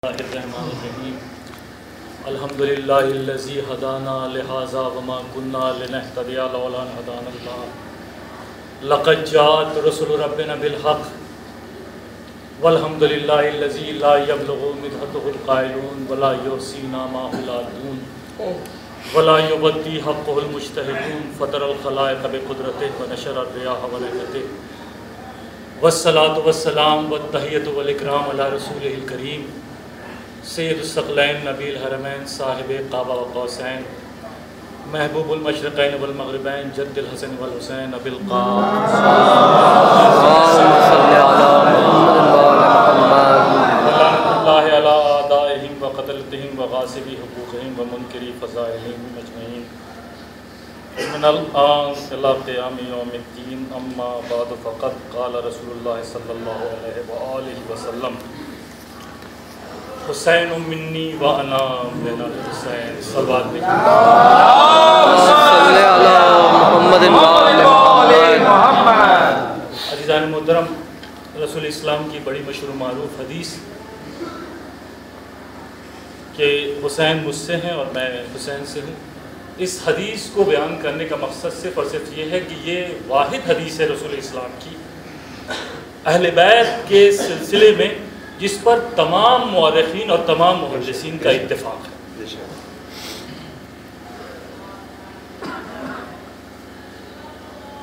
الرحمن الرحیم الحمدللہ الذی ہدانا لہذا وما کنا لنہتدی لولا ان ہدانا اللہ لقد جاءت رسل ربنا بالحق والحمدللہ الذی لا یبلغ مدحته القائلون ولا یحصینا ما العادون ولا یبدی حقه المجتہدون فطر الخلائق بقدرته ونشر الریاح ولہجته والصلاة والسلام والتحیۃ والاکرام علی رسولہ الکریم سید الثقلین نبی الحرمین صاحب قاب و قوسین محبوب المشرقین والمغربین جد الحسن والحسین ابی القاسم لعنۃ اللہ علی اعدائہم وقتلتہم وغاصبی حقوقہم ومنکری فضائلہم اجمعین من الآن الی قیام یوم الدین اما بعد فقد قال رسول اللہ صلی اللہ علیہ وآلہ وسلم حسین منی وانا من الحسین صلوات عزیزان محترم، رسول اسلام کی بڑی مشہور و معروف حدیث کہ حسین مجھ سے ہیں اور میں حسین سے ہوں، اس حدیث کو بیان کرنے کا مقصد صرف اور صرف یہ ہے کہ یہ واحد حدیث ہے رسول اسلام کی اہل بیت کے سلسلے میں جس پر تمام مورخین اور تمام محدثین کا اتفاق ہے۔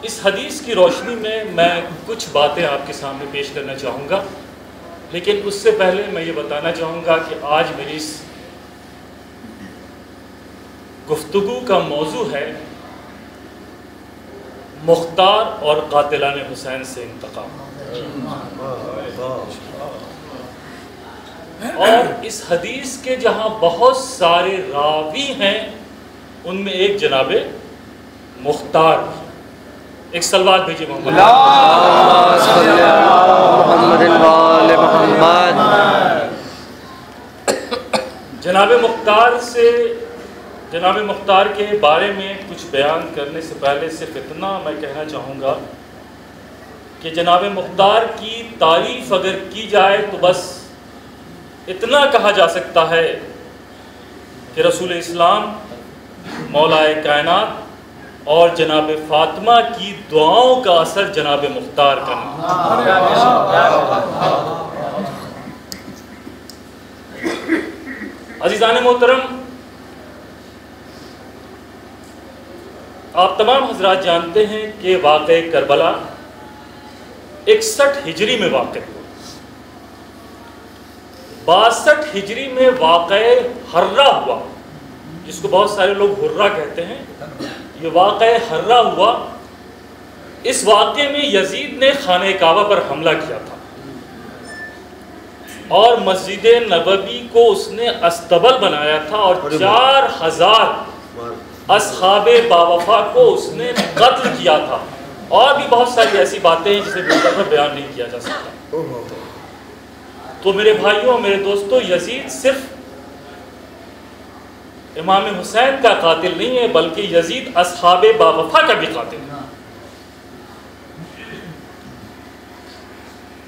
اس حدیث کی روشنی میں کچھ باتیں آپ کے سامنے پیش کرنا چاہوں گا، لیکن اس سے پہلے میں یہ بتانا چاہوں گا کہ آج میری اس گفتگو کا موضوع ہے مختار اور قاتلان حسین سے انتقام، اور اس حدیث کے جہاں بہت سارے راوی ہیں ان میں ایک جناب مختار، ایک صلوات بھیجیے محمد جناب مختار کے بارے میں کچھ بیان کرنے سے پہلے صرف اتنا میں کہنا چاہوں گا کہ جناب مختار کی تعریف اگر کی جائے تو بس اتنا کہا جا سکتا ہے کہ رسول اسلام، مولا کائنات اور جناب فاطمہ کی دعاؤں کا اثر جناب مختار کا عزیزان محترم، آپ تمام حضرات جانتے ہیں کہ واقعہ کربلا 61 ہجری میں واقع ہوا، 62 ہجری میں واقع حرہ ہوا، جس کو بہت سارے لوگ حرہ کہتے ہیں، یہ واقع حرہ ہوا۔ اس واقعے میں یزید نے خانہ کعبہ پر حملہ کیا تھا اور مسجد نبوی کو اس نے استبل بنایا تھا اور 4000 اصحاب باوفا کو اس نے قتل کیا تھا، اور بھی بہت ساری ایسی باتیں ہیں جسے بیان نہیں کیا جا سکتا۔ تو میرے بھائیوں، میرے دوستوں، یزید صرف امام حسین کا قاتل نہیں ہے بلکہ یزید اصحاب باوفا کا بھی قاتل ہے۔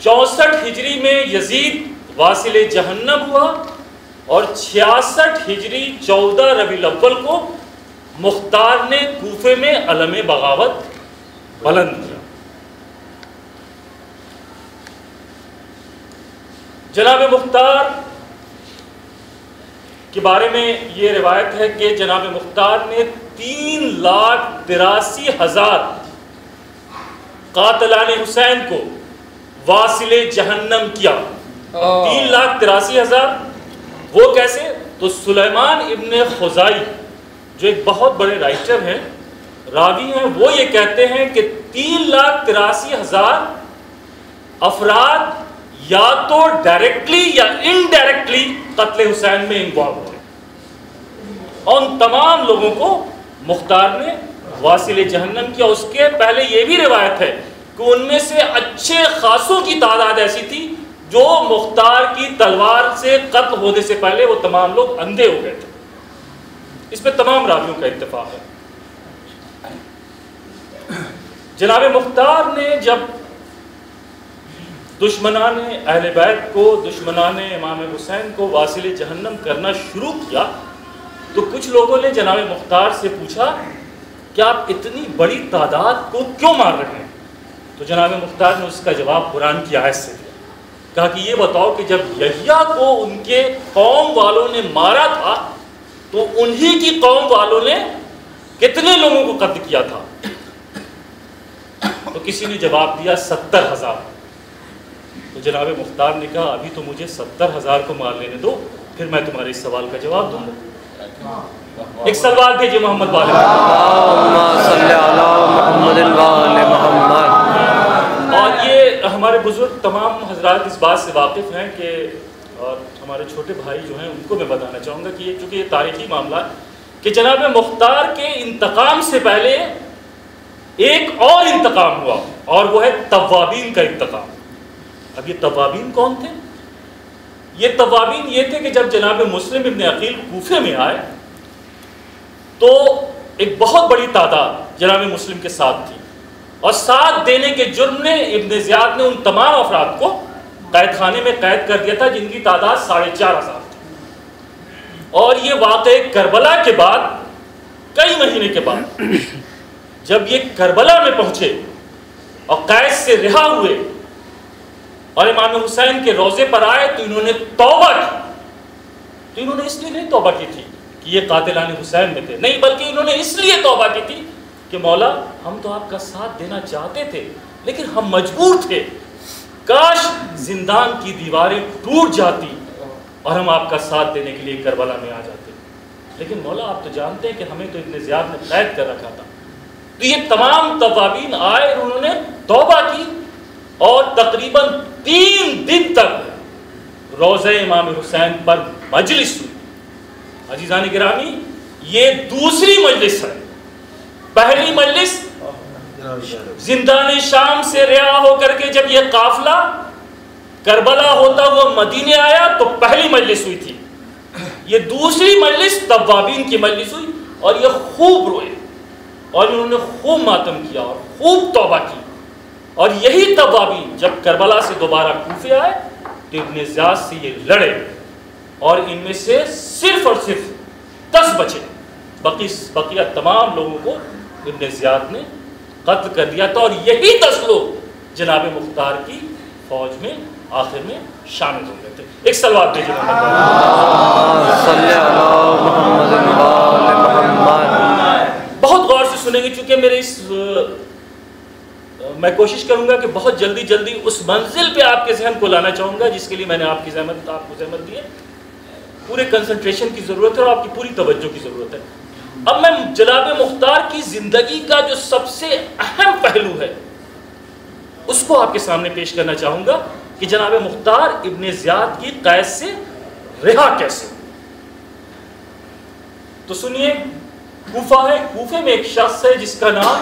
64 ہجری میں یزید واصل جہنم ہوا اور 66 ہجری 14 ربیع الاول کو مختار نے کوفے میں علم بغاوت بلند کیا۔ جناب مختار کے بارے میں یہ روایت ہے کہ جناب مختار نے 3,83,000 قاتلان حسین کو واصل جہنم کیا۔ 3,83,000 وہ کیسے؟ تو سلیمان ابن خزائی جو ایک بہت بڑے رائٹر ہیں، راوی ہیں، وہ یہ کہتے ہیں کہ 3,83,000 افراد یا تو ڈائریکٹلی یا انڈائریکٹلی قتل حسین میں انوالو ہوئے، اور ان تمام لوگوں کو مختار نے واصل جہنم کیا۔ اس کے پہلے یہ بھی روایت ہے کہ ان میں سے اچھے خاصوں کی تعداد ایسی تھی جو مختار کی تلوار سے قتل ہونے سے پہلے وہ تمام لوگ اندھے ہو گئے تھے۔ اس پہ تمام راویوں کا اتفاق ہے۔ جناب مختار نے جب دشمنان اہل بیت کو، دشمنان امام حسین کو واصل جہنم کرنا شروع کیا تو کچھ لوگوں نے جناب مختار سے پوچھا کہ آپ اتنی بڑی تعداد کو کیوں مار رہے ہیں؟ تو جناب مختار نے اس کا جواب قرآن کی آیت سے دیا، کہا کہ یہ بتاؤ کہ جب یحییٰ کو ان کے قوم والوں نے مارا تھا تو انہی کی قوم والوں نے کتنے لوگوں کو قتل کیا تھا؟ تو کسی نے جواب دیا 70,000۔ تو جناب مختار نے کہا ابھی تو مجھے 70,000 کو مار لینے دو، پھر میں تمہارے اس سوال کا جواب دوں گا۔ ایک سوال بھیجیے محمد والے، اللہم صلی علی محمد وآل محمد۔ اور یہ ہمارے بزرگ تمام حضرات اس بات سے واقف ہیں کہ، اور ہمارے چھوٹے بھائی جو ہیں ان کو میں بتانا چاہوں گا کہ یہ چونکہ یہ تاریخی معاملہ ہے کہ جناب مختار کے انتقام سے پہلے ایک اور انتقام ہوا، اور وہ ہے توابین کا انتقام۔ اب یہ توابین کون تھے؟ یہ توابین یہ تھے کہ جب جناب مسلم ابن عقیل کوفے میں آئے تو ایک بہت بڑی تعداد جناب مسلم کے ساتھ تھی، اور ساتھ دینے کے جرم نے ابن زیاد نے ان تمام افراد کو قید خانے میں قید کر دیا تھا جن کی تعداد 4,500 تھی۔ اور یہ واقعہ کربلا کے بعد، کئی مہینے کے بعد جب یہ کربلا میں پہنچے اور قید سے رہا ہوئے اور امام حسین کے روضے پر آئے تو انہوں نے توبہ کی۔ تو انہوں نے اس لیے نہیں توبہ کی تھی کہ یہ قاتلان حسین میں تھے، نہیں، بلکہ انہوں نے اس لیے توبہ کی تھی کہ مولا ہم تو آپ کا ساتھ دینا چاہتے تھے لیکن ہم مجبور تھے، کاش زندان کی دیواریں ٹوٹ جاتی اور ہم آپ کا ساتھ دینے کے لیے کربلا میں آ جاتے، لیکن مولا آپ تو جانتے ہیں کہ ہمیں تو ابن زیاد نے قید کر رکھا تھا۔ تو یہ تمام توابین آئے، انہوں نے توبہ کی، اور تقریباً 3 دن تک روضہ امام حسین پر مجلس ہوئی۔ عزیزان گرامی، یہ دوسری مجلس ہے۔ پہلی مجلس زندان شام سے رہا ہو کر کے جب یہ قافلہ کربلا ہوتا ہوا مدینے آیا تو پہلی مجلس ہوئی تھی۔ یہ دوسری مجلس توابین کی مجلس ہوئی، اور یہ خوب روئے اور انہوں نے خوب ماتم کیا اور خوب توبہ کی۔ اور یہی توابین جب کربلا سے دوبارہ کوفے آئے تو ابن زیاد سے یہ لڑے، اور ان میں سے صرف اور صرف 10 بچے، بقیہ تمام لوگوں کو ابن زیاد نے قتل کر دیا تھا، اور یہی 10 لوگ جناب مختار کی فوج میں آخر میں شامل ہو گئے تھے۔ ایک سلوات دیجیے بہت غور سے سنیں گے، چونکہ میرے اس میں کوشش کروں گا کہ بہت جلدی اس منزل پہ آپ کے ذہن کو لانا چاہوں گا جس کے لیے میں نے آپ کو زحمت دی ہے۔ پورے کنسنٹریشن کی ضرورت ہے اور آپ کی پوری توجہ کی ضرورت ہے۔ اب میں جناب مختار کی زندگی کا جو سب سے اہم پہلو ہے اس کو آپ کے سامنے پیش کرنا چاہوں گا کہ جناب مختار ابن زیاد کی قید سے رہا کیسے۔ تو سنیے، کوفہ ہے، کوفے میں ایک شخص ہے جس کا نام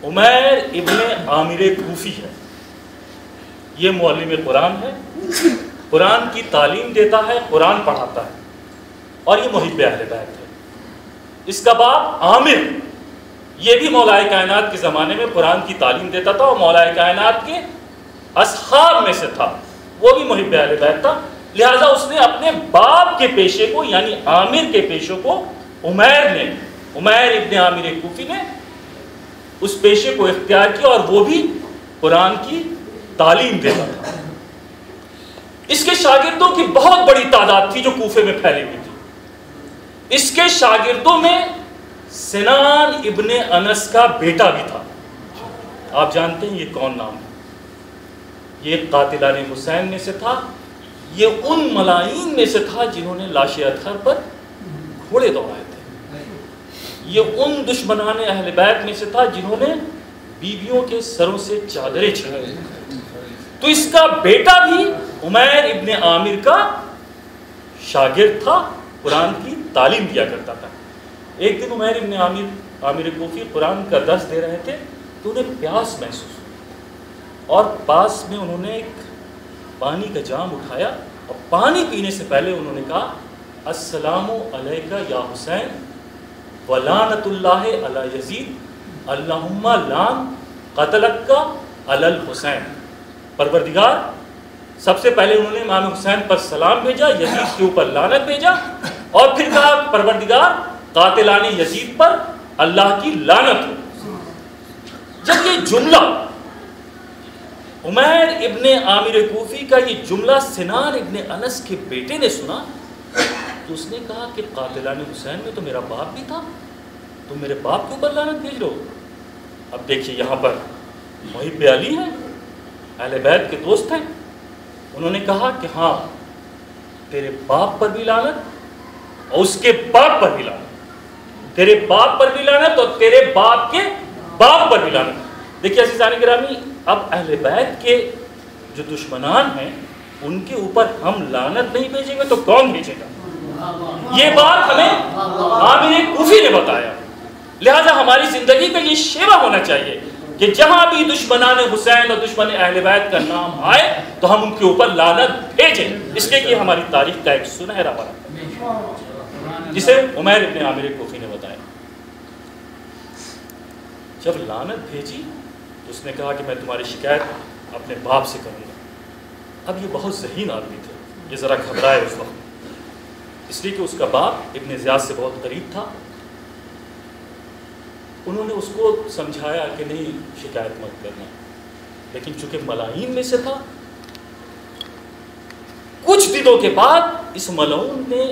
عمیر ابن عامر کوفی ہے۔ یہ معلم قرآن ہے، قرآن کی تعلیم دیتا ہے، قرآن پڑھاتا ہے، اور یہ محب اہل بیت ہے۔ اس کا باپ عامر، یہ بھی مولا کائنات کے زمانے میں قرآن کی تعلیم دیتا تھا اور مولا کائنات کے اصحاب میں سے تھا، وہ بھی محب اہل بیت تھا، لہٰذا اس نے اپنے باپ کے پیشے کو یعنی عامر کے پیشے کو عمیر ابن عامر کوفی نے اس پیشے کو اختیار کیا، اور وہ بھی قرآن کی تعلیم دیتا تھا۔ اس کے شاگردوں کی بہت بڑی تعداد تھی جو کوفے میں پھیلی ہوئی تھی۔ اس کے شاگردوں میں سنان ابن انس کا بیٹا بھی تھا۔ آپ جانتے ہیں یہ کون نام ہے؟ یہ قاتلان حسین میں سے تھا، یہ ان ملائین میں سے تھا جنہوں نے لاش اطہر پر گھوڑے دوڑائے تھے، یہ ان دشمنان اہل بیت میں سے تھا جنہوں نے بیویوں کے سروں سے چادریں چھڑائی۔ تو اس کا بیٹا بھی عمیر ابن عامر کا شاگرد تھا، قرآن کی تعلیم دیا کرتا تھا۔ ایک دن عمیر ابن عامر کوفی قرآن کا درس دے رہے تھے تو انہیں پیاس محسوس ہوئی، اور پاس میں انہوں نے ایک پانی کا جام اٹھایا اور پانی پینے سے پہلے انہوں نے کہا السلام علیکہ یا حسین ولعنت اللہ علی یزید اللہم لعن قتلک علی الحسین۔ پروردگار سب سے پہلے انہوں نے امام حسین پر سلام بھیجا، یزید کے اوپر لعنت بھیجا، اور پھر کہا پروردگار قاتلان یزید پر اللہ کی لعنت ہو۔ جب یہ جملہ عمیر ابن عامر کوفی کا یہ جملہ سنان ابن انس کے بیٹے نے سنا تو اس نے کہا کہ قاتلان حسین میں تو میرا باپ بھی تھا، تم میرے باپ کے اوپر لعنت بھیج رہے ہو۔ اب دیکھیے یہاں پر محب علی ہیں، اہل بیت کے دوست ہیں، انہوں نے کہا کہ ہاں تیرے باپ پر بھی لعنت اور اس کے باپ پر بھی لعنت، تیرے باپ پر بھی لعنت اور تیرے باپ کے باپ پر بھی لعنت۔ دیکھیے عزیزان گرامی، اب اہل بیت کے جو دشمنان ہیں ان کے اوپر ہم لعنت نہیں بھیجیں گے تو کون بھیجے گا؟ یہ بات ہمیں عامر کوفی نے بتایا۔ لہذا ہماری زندگی کا یہ شیوا ہونا چاہیے کہ جہاں بھی دشمنان حسین اور دشمن اہل بیت کا نام آئے تو ہم ان کے اوپر لعنت بھیجیں، اس لیے کہ ہماری تاریخ کا ایک سنہرا مرحلہ جسے عمیر ابن عامر کوفی نے بتایا۔ جب لعنت بھیجی تو اس نے کہا کہ میں تمہاری شکایت اپنے باپ سے کروں گا۔ اب یہ بہت ذہین آدمی تھے، یہ ذرا گھبرائے اس وقت، اس لیے کہ اس کا باپ ابن زیاد سے بہت قریب تھا۔ انہوں نے اس کو سمجھایا کہ نہیں شکایت مت کرنا، لیکن چونکہ ملائین میں سے تھا، کچھ دنوں کے بعد اس ملعون نے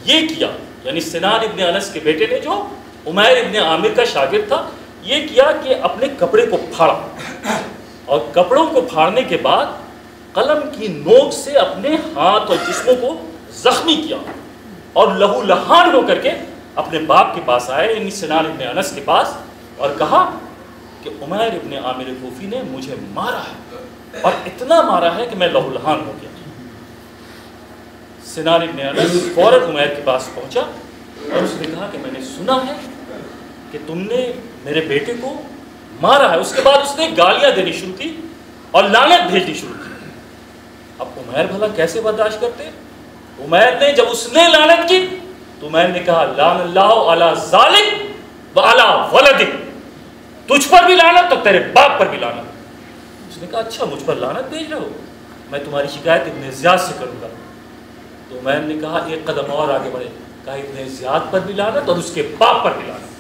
یہ کیا، یعنی سنان ابن انس کے بیٹے نے جو عمیر ابن عامر کا شاگرد تھا، یہ کیا کہ اپنے کپڑے کو پھاڑا، اور کپڑوں کو پھاڑنے کے بعد قلم کی نوک سے اپنے ہاتھ اور جسموں کو زخمی کیا، اور لہو لہان ہو کر کے اپنے باپ کے پاس آئے، یعنی سنان ابن انس کے پاس، اور کہا کہ عمیر ابن عامر کوفی نے مجھے مارا ہے، اور اتنا مارا ہے کہ میں لہو لہان ہو گیا۔ سنان ابن انس فوراً عمیر کے پاس پہنچا اور اس نے کہا کہ میں نے سنا ہے کہ تم نے میرے بیٹے کو مارا ہے۔ اس کے بعد اس نے گالیاں دینی شروع کی اور لعنت بھیجنی شروع کی۔ اب عمیر بھلا کیسے برداشت کرتے؟ عمیر نے جب اس نے لعنت کی تو عمیر نے کہا لعن اللہ علی ذالک وعلی ولدک، تجھ پر بھی لعنت تو تیرے باپ پر بھی لعنت۔ اس نے کہا اچھا مجھ پر لعنت بھیج رہے ہو، میں تمہاری شکایت ابن زیاد سے کروں گا۔ تو عمیر نے کہا ایک قدم اور آگے بڑھے، کہا ابن زیاد پر بھی لعنت اور اس کے باپ پر بھی لعنت۔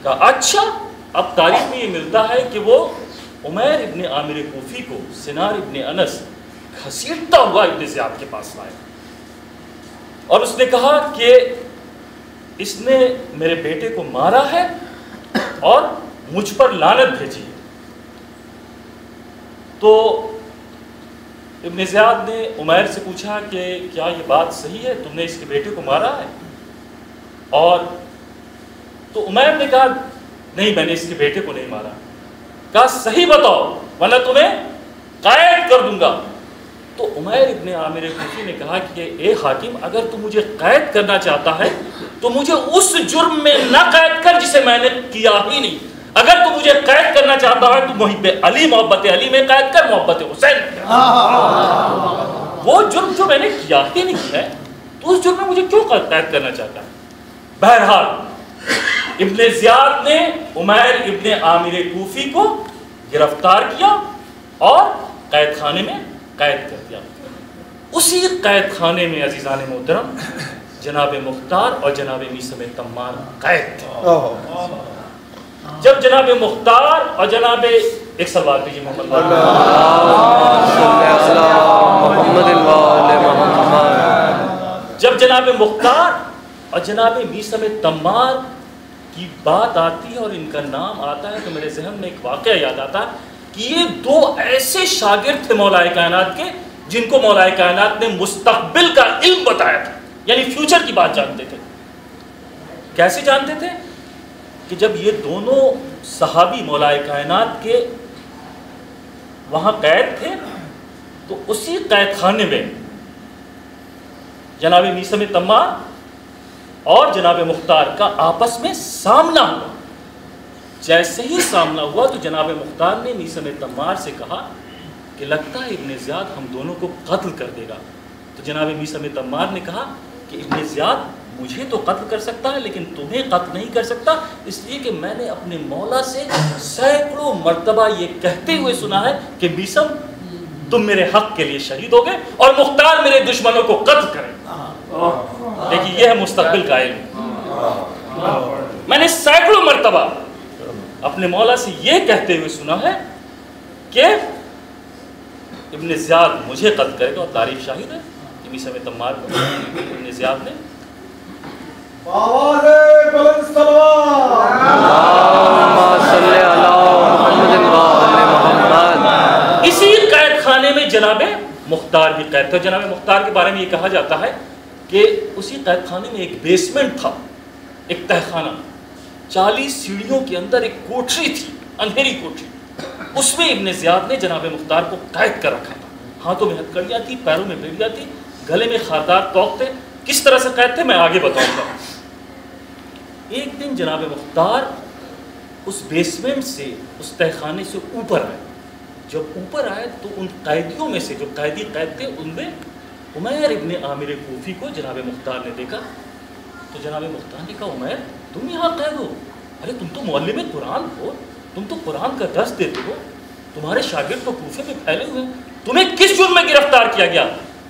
کہا اچھا، اب تاریخ میں یہ ملتا ہے کہ وہ عمیر ابن عامر کوفی کو سنان ابن انس گھسیٹتا ہوا ابن زیاد کے پاس لائے، اور اس نے کہا کہ اس نے میرے بیٹے کو مارا ہے اور مجھ پر لعنت بھیجی ہے۔ تو ابن زیاد نے عمیر سے پوچھا کہ کیا یہ بات صحیح ہے، تم نے اس کے بیٹے کو مارا ہے؟ اور تو عمیر نے کہا نہیں میں نے اس کے بیٹے کو نہیں مارا۔ کہا صحیح بتاؤ ورنہ تمہیں قید کر دوں گا۔ تو عمیر ابن عامر کوفی نے کہا کہ اے حاکم، اگر تو مجھے قید کرنا چاہتا ہے تو مجھے اس جرم میں نہ قید کر جسے میں نے کیا ہی نہیں۔ اگر تو مجھے قید کرنا چاہتا ہے تو محب علی محبت علی میں قید کر، محبت حسین میں۔ وہ جرم جو میں نے کیا ہی نہیں ہے تو اس جرم میں مجھے کیوں قید کرنا چاہتا ہے؟ بہرحال ابن زیاد نے عمیر ابن عامر کوفی کو گرفتار کیا اور قید خانے میں قید کر دیا۔ اسی قید خانے میں عزیزان محترم جناب مختار اور جناب میثم تمار قید تھے۔ جب جناب مختار اور جناب ایک سوال دیجیے محمد جب جناب مختار اور جناب میثم تمار کی بات آتی ہے اور ان کا نام آتا ہے تو میرے ذہن میں ایک واقعہ یاد آتا ہے کہ یہ دو ایسے شاگرد تھے مولا کائنات کے جن کو مولا کائنات نے مستقبل کا علم بتایا تھا، یعنی فیوچر کی بات جانتے تھے۔ کیسے جانتے تھے؟ کہ جب یہ دونوں صحابی مولا کائنات کے وہاں قید تھے تو اسی قید خانے میں جناب میثم تمار اور جناب مختار کا آپس میں سامنا ہوا۔ جیسے ہی سامنا ہوا تو جناب مختار نے میثم تمار سے کہا کہ لگتا ہے ابن زیاد ہم دونوں کو قتل کر دے گا۔ تو جناب میثم تمار نے کہا کہ ابن زیاد مجھے تو قتل کر سکتا ہے لیکن تمہیں قتل نہیں کر سکتا، اس لیے کہ میں نے اپنے مولا سے سینکڑوں مرتبہ یہ کہتے ہوئے سنا ہے کہ بیسم تم میرے حق کے لیے شہید ہو گئے اور مختار میرے دشمنوں کو قتل کرے۔ دیکھیے یہ ہے مستقبل کا علم۔ میں نے سینکڑوں مرتبہ اپنے مولا سے یہ کہتے ہوئے سنا ہے کہ ابن زیاد مجھے قتل کرے گا، اور تاریخ شاہد ہے کہ بیسم تمار کو ابن زیاد نے اسی قید خانے میں جناب مختار بھی قید تھا۔ جناب مختار کے بارے میں یہ کہا جاتا ہے کہ اسی قید خانے میں ایک بیسمنٹ تھا، ایک تہ خانہ، 40 سیڑھیوں کے اندر ایک کوٹری تھی، اندھیری کوٹری، اس میں ابن زیاد نے جناب مختار کو قید کر رکھا تھا۔ ہاتھوں میں ہتھکڑیاں تھی، پیروں میں بیڑیاں تھی، گلے میں خاردار توق تھے۔ کس طرح سے قید تھے میں آگے بتاؤں گا۔ ایک دن جناب مختار اس بیسمنٹ سے، اس تہ خانے سے اوپر آئے۔ جب اوپر آئے تو ان قیدیوں میں سے جو قیدی قید تھے ان میں عمیر ابن عامر کوفی کو جناب مختار نے دیکھا۔ تو جناب مختار نے کہا عمیر تم یہاں قید ہو؟ ارے تم تو معلم قرآن ہو، تم تو قرآن کا درس دیتے ہو، تمہارے شاگرد تو کوفے میں پھیلے ہوئے ہیں، تمہیں کس جرم میں گرفتار کیا گیا؟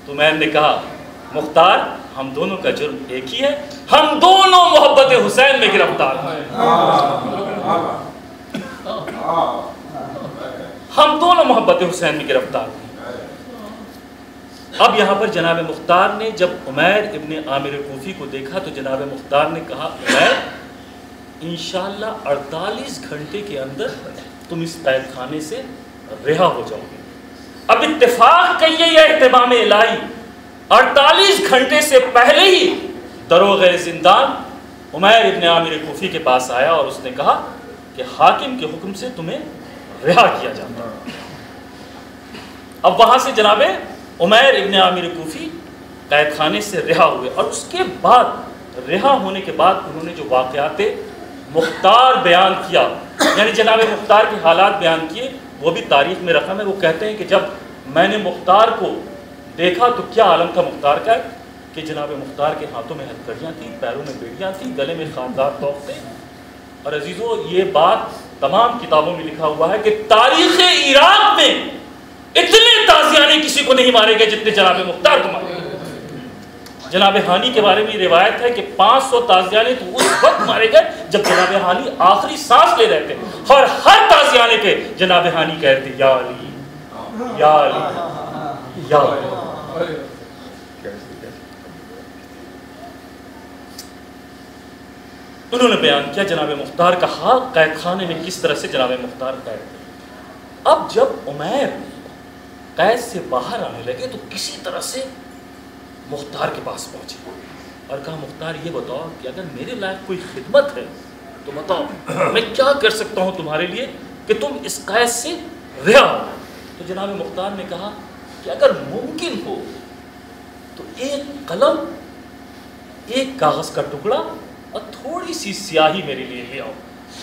تو عمیر نے کہا مختار ہم دونوں کا جرم ایک ہی ہے، ہم دونوں محبت حسین میں گرفتار ہیں، ہم دونوں محبت حسین میں گرفتار ہیں۔ اب یہاں پر جناب مختار نے جب عمیر ابن عامر کوفی کو دیکھا تو جناب مختار نے کہا عمیر انشاءاللہ 48 گھنٹے کے اندر تم اس قید خانے سے رہا ہو جاؤ گے۔ اب اتفاق کہیے یا اہتمام الہی، 48 گھنٹے سے پہلے ہی دروغ زندان عمیر ابن عامر کوفی کے پاس آیا اور اس نے کہا کہ حاکم کے حکم سے تمہیں رہا کیا جاتا ہے۔ اب وہاں سے جناب عمیر ابن عامر کوفی قید خانے سے رہا ہوئے، اور اس کے بعد رہا ہونے کے بعد انہوں نے جو واقعات مختار بیان کیا، یعنی جناب مختار کے حالات بیان کیے، وہ بھی تاریخ میں رقم ہے۔ وہ کہتے ہیں کہ جب میں نے مختار کو دیکھا تو کیا عالم تھا مختار کا، کہ جناب مختار کے ہاتھوں میں ہتھکڑیاں تھیں، پیروں میں بیڑیاں تھیں، گلے میں خاردار توق تھے۔ اور عزیزو یہ بات تمام کتابوں میں لکھا ہوا ہے کہ تاریخ عراق میں اتنے تازیانے کسی کو نہیں مارے گئے جتنے جناب مختار کو مارے گئے۔ جناب ہانی کے بارے میں روایت ہے کہ 500 تازیانے تو اس وقت مارے گئے جب جناب ہانی آخری سانس لے رہے تھے، اور ہر تازیانے پہ جناب ہانی کہتے یا علی یا علی یا علی۔ انہوں نے بیان کیا جناب مختار کا حال قید خانے میں کس طرح سے جناب مختار قید تھے۔ اب جب عمیر قید سے باہر آنے لگے تو کسی طرح سے مختار کے پاس پہنچے اور کہا مختار یہ بتاؤ کہ اگر میرے لائق کوئی خدمت ہے تو بتاؤ میں کیا کر سکتا ہوں تمہارے لیے کہ تم اس قید سے رہا ہو۔ تو جناب مختار نے کہا کہ اگر ممکن ہو تو ایک قلم، ایک کاغذ کا ٹکڑا اور تھوڑی سی سیاہی میرے لیے لے آؤ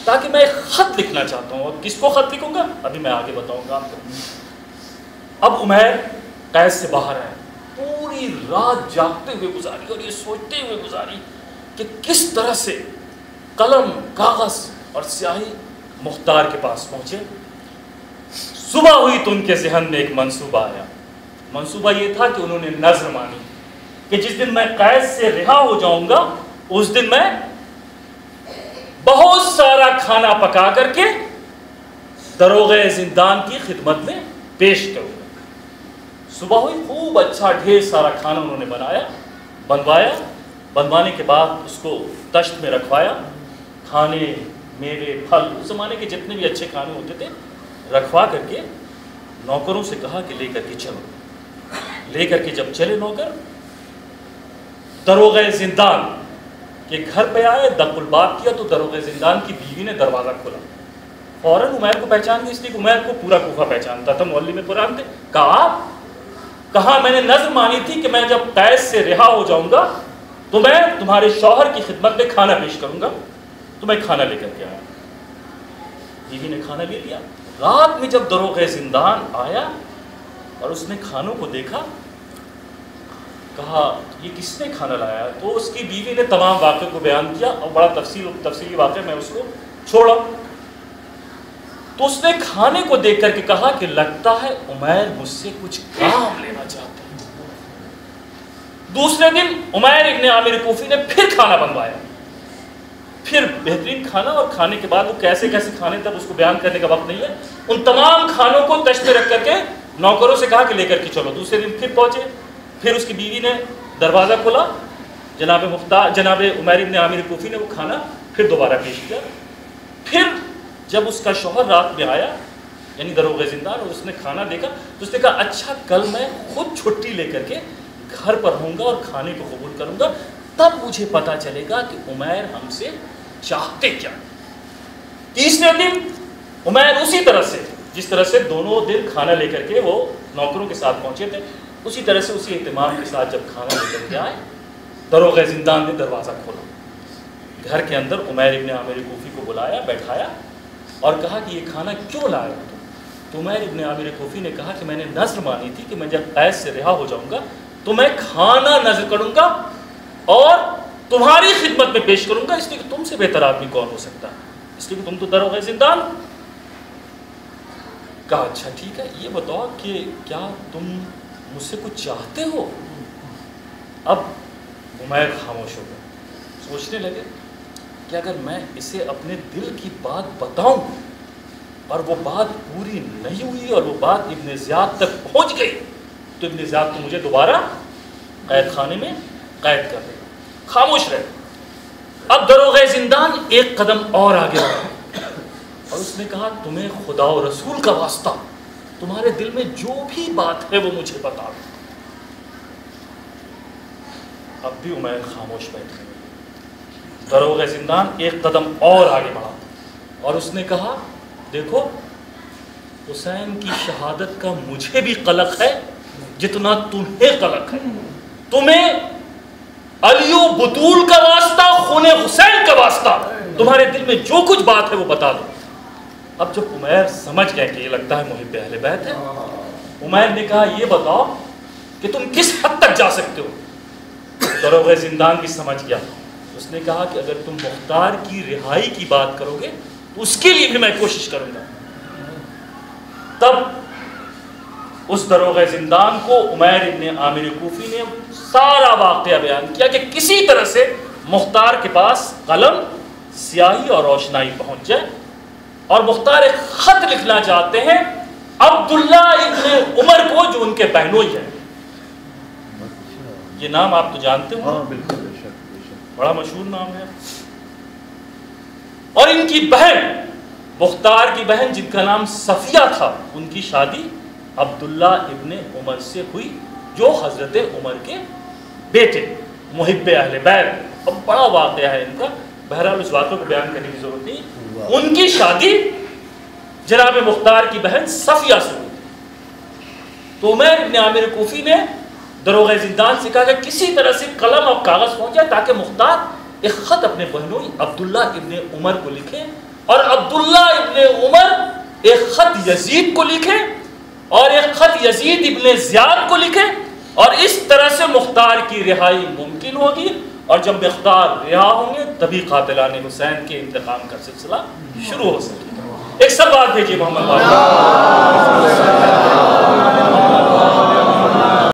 تاکہ میں ایک خط لکھنا چاہتا ہوں۔ اور کس کو خط لکھوں گا ابھی میں آگے بتاؤں گا آپ کو۔ اب عمیر قید سے باہر آئے، پوری رات جاگتے ہوئے گزاری اور یہ سوچتے ہوئے گزاری کہ کس طرح سے قلم، کاغذ اور سیاہی مختار کے پاس پہنچے۔ صبح ہوئی تو ان کے ذہن میں ایک منصوبہ آیا۔ منصوبہ یہ تھا کہ انہوں نے نظر مانی کہ جس دن میں قید سے رہا ہو جاؤں گا اس دن میں بہت سارا کھانا پکا کر کے دروغ زندان کی خدمت میں پیش کروں گا۔ صبح ہوئی، خوب اچھا ڈھیر سارا کھانا انہوں نے بنوایا، بنوانے کے بعد اس کو تشت میں رکھوایا، کھانے، میوے، پھل، اس زمانے کے جتنے بھی اچھے کھانے ہوتے تھے رکھوا کر کے نوکروں سے کہا کہ لے کر کے چلو۔ لے کر کے جب چلے نوکر دروغ زندان کے گھر پہ آئے، دق الباب کیا تو دروغ زندان کی بیوی نے دروازہ کھولا، فوراً عمیر کو پہچان گئی، اس لیے کہ عمیر کو پورا کوفہ پہچانتا تھا، معلم قرآن تھے۔ کہا میں نے نظر مانی تھی کہ میں جب قید سے رہا ہو جاؤں گا تو میں تمہارے شوہر کی خدمت میں کھانا پیش کروں گا، تو میں کھانا لے کر کے آیا۔ بیوی نے کھانا لے لیا۔ رات میں جب دروغ زندان آیا اور اس نے کھانوں کو دیکھا کہا یہ کس نے کھانا لایا؟ تو اس کی بیوی نے تمام واقعے کو بیان کیا اور بڑا تفصیلی واقعہ، میں اس کو چھوڑا. تو اس نے کھانے کو دیکھ کر کے کہا کہ لگتا ہے عمیر مجھ سے کچھ کام لینا چاہتے ہیں. دوسرے دن عمیر ابن عامر کوفی نے پھر کھانا بنوایا، پھر بہترین کھانا، اور کھانے کے بعد وہ کیسے کیسے کھانے تک اس کو بیان کرنے کا وقت نہیں ہے. ان تمام کھانوں کو تشت میں رکھ کر کے نوکروں سے کہا کہ لے کر کے چلو. دوسرے دن پھر پہنچے، پھر اس کی بیوی نے دروازہ کھولا، جناب عمیر ابن عامر کوفی نے وہ کھانا پھر دوبارہ پیش کیا. پھر جب اس کا شوہر رات میں آیا، یعنی دروغ زندان، اور اس نے کھانا دیکھا تو اس نے کہا اچھا کل میں خود چھٹی لے کر کے گھر پر ہوں گا اور کھانے کو قبول کروں گا، تب مجھے پتا چلے گا کہ عمیر ہم سے چاہتے کیا. تیسرے دن عمیر اسی طرح سے، جس طرح سے دونوں دن کھانا لے کر کے وہ نوکروں کے ساتھ پہنچے تھے، اسی طرح سے اسی اہتمام کے ساتھ جب کھانا لے کر کے آئے، دروغ زندان نے دروازہ کھولا. گھر کے اندر عمیر ابن عامر کوفی کو بلایا، بیٹھایا اور کہا کہ یہ کھانا کیوں لائے ہو؟ تو عمیر ابن عامر کوفی نے کہا کہ میں نے نذر مانی تھی کہ میں جب قید سے رہا ہو جاؤں گا تو میں کھانا نذر کروں گا اور تمہاری خدمت میں پیش کروں گا، اس لیے کہ تم سے بہتر آدمی کون ہو سکتا ہے، اس لیے کہ تم تو دروغ زندان. کہا اچھا ٹھیک ہے، یہ بتاؤ کہ کیا تم مجھ سے کچھ چاہتے ہو؟ اب عمیر خاموش ہو گئے، سوچنے لگے کہ اگر میں اسے اپنے دل کی بات بتاؤں اور وہ بات پوری نہیں ہوئی اور وہ بات ابن زیاد تک پہنچ گئی تو ابن زیاد تو مجھے دوبارہ قید خانے میں قید کر دے. خاموش رہے. اب دروغ زندان ایک قدم اور آگے بڑھا اور اس نے کہا تمہیں خدا و رسول کا واسطہ، تمہارے دل میں جو بھی بات ہے وہ مجھے بتا دو. اب بھی عمیر خاموش بیٹھے. دروغ زندان ایک قدم اور آگے بڑھا اور اس نے کہا دیکھو حسین کی شہادت کا مجھے بھی قلق ہے جتنا تمہیں قلق ہے. تمہیں علی و بطول کا واسطہ، خون حسین کا واسطہ، تمہارے دل میں جو کچھ بات ہے وہ بتا دو. اب جب عمیر سمجھ گئے کہ یہ لگتا ہے محب اہل بیت ہے، عمیر نے کہا یہ بتاؤ کہ تم کس حد تک جا سکتے ہو. دروغ زندان بھی سمجھ گیا. اس نے کہا کہ اگر تم مختار کی رہائی کی بات کرو گے تو اس کے لیے بھی میں کوشش کروں گا. تب اس دروغ زندان کو عمیر ابن عامر کوفی نے سارا واقعہ بیان کیا کہ کسی طرح سے مختار کے پاس قلم، سیاہی اور روشنائی پہنچ جائے، اور مختار ایک خط لکھنا چاہتے ہیں عبداللہ ابن عمر کو جو ان کے بہنوئی ہیں. یہ نام آپ تو جانتے ہو، بڑا مشہور نام ہے. اور ان کی بہن، مختار کی بہن جن کا نام صفیہ تھا، ان کی شادی عبداللہ ابن عمر سے ہوئی جو حضرت عمر کے بیٹے، محب اہل بیت. اب بڑا واقعہ ہے ان کا، بہرحال اس واقعے کو بیان کرنے کی ضرورت نہیں. ان کی شادی جناب مختار کی بہن صفیہ سے ہوئی. تو عمیر ابن عامر کوفی نے دروغ زندان سے کہا کہ کسی طرح سے قلم اور کاغذ پہنچ جائے تاکہ مختار ایک خط اپنے بہنوئی عبداللہ ابن عمر کو لکھے اور عبداللہ ابن عمر ایک خط یزید کو لکھے اور ایک خط یزید ابن زیاد کو لکھے، اور اس طرح سے مختار کی رہائی ممکن ہوگی. اور جب مختار رہا ہوں گے تبھی قاتلان حسین کے انتقام کا سلسلہ شروع ہو سکے گا. ایک سب بات بھیجیے محمد